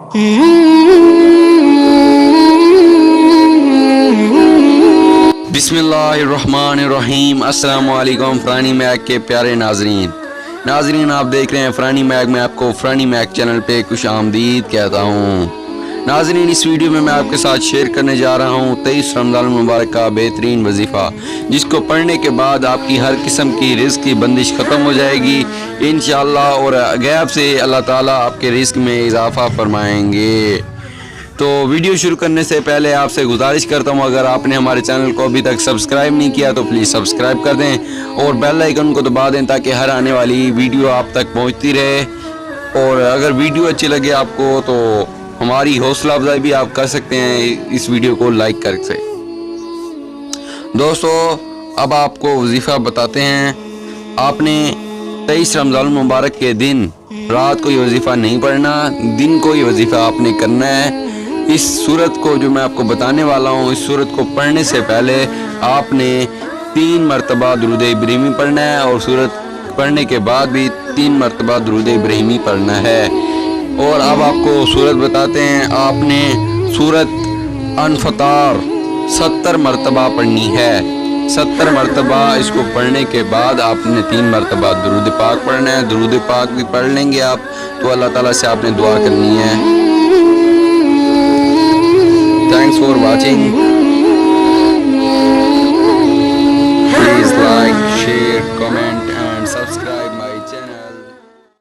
बिस्मिल्लाहिर्रहमानिर्रहीम। अस्सलाम वालेकुम फ़रानी मैक के प्यारे नाजरीन, आप देख रहे हैं फ़रानी मैक। मैं आपको फ़रानी मैक चैनल पे खुश आमदीद कहता हूँ। नाजरीन, इस वीडियो में मैं आपके साथ शेयर करने जा रहा हूँ 23 रमज़ान मुबारक का बेहतरीन वजीफ़ा, जिसको पढ़ने के बाद आपकी हर किस्म की रिज़्क़ की बंदिश ख़त्म हो जाएगी इंशाअल्लाह, और गैब से अल्लाह ताला आपके रिज़्क़ में इजाफ़ा फरमाएंगे। तो वीडियो शुरू करने से पहले आपसे गुजारिश करता हूँ, अगर आपने हमारे चैनल को अभी तक सब्सक्राइब नहीं किया तो प्लीज़ सब्सक्राइब कर दें और बेल आइकन को दबा दें ताकि हर आने वाली वीडियो आप तक पहुँचती रहे। और अगर वीडियो अच्छी लगे आपको तो हमारी हौसला अफजाई भी आप कर सकते हैं इस वीडियो को लाइक करके। दोस्तों, अब आपको वजीफ़ा बताते हैं। आपने 23 रमज़ान मुबारक के दिन रात को ये वजीफ़ा नहीं पढ़ना, दिन को ये वजीफ़ा आपने करना है। इस सूरत को जो मैं आपको बताने वाला हूँ, इस सूरत को पढ़ने से पहले आपने 3 मरतबा दुरूद इब्राहिमी पढ़ना है और सूरत पढ़ने के बाद भी 3 मरतबा दुरूद इब्राहिमी पढ़ना है। और अब आपको सूरत बताते हैं। आपने सूरत अनफतार 70 मरतबा पढ़नी है। 70 मरतबा इसको पढ़ने के बाद आपने 3 मरतबा दुरूद पाक पढ़ना है। दुरूद पाक भी पढ़ लेंगे आप तो अल्लाह ताला से आपने दुआ करनी है। Thanks for watching.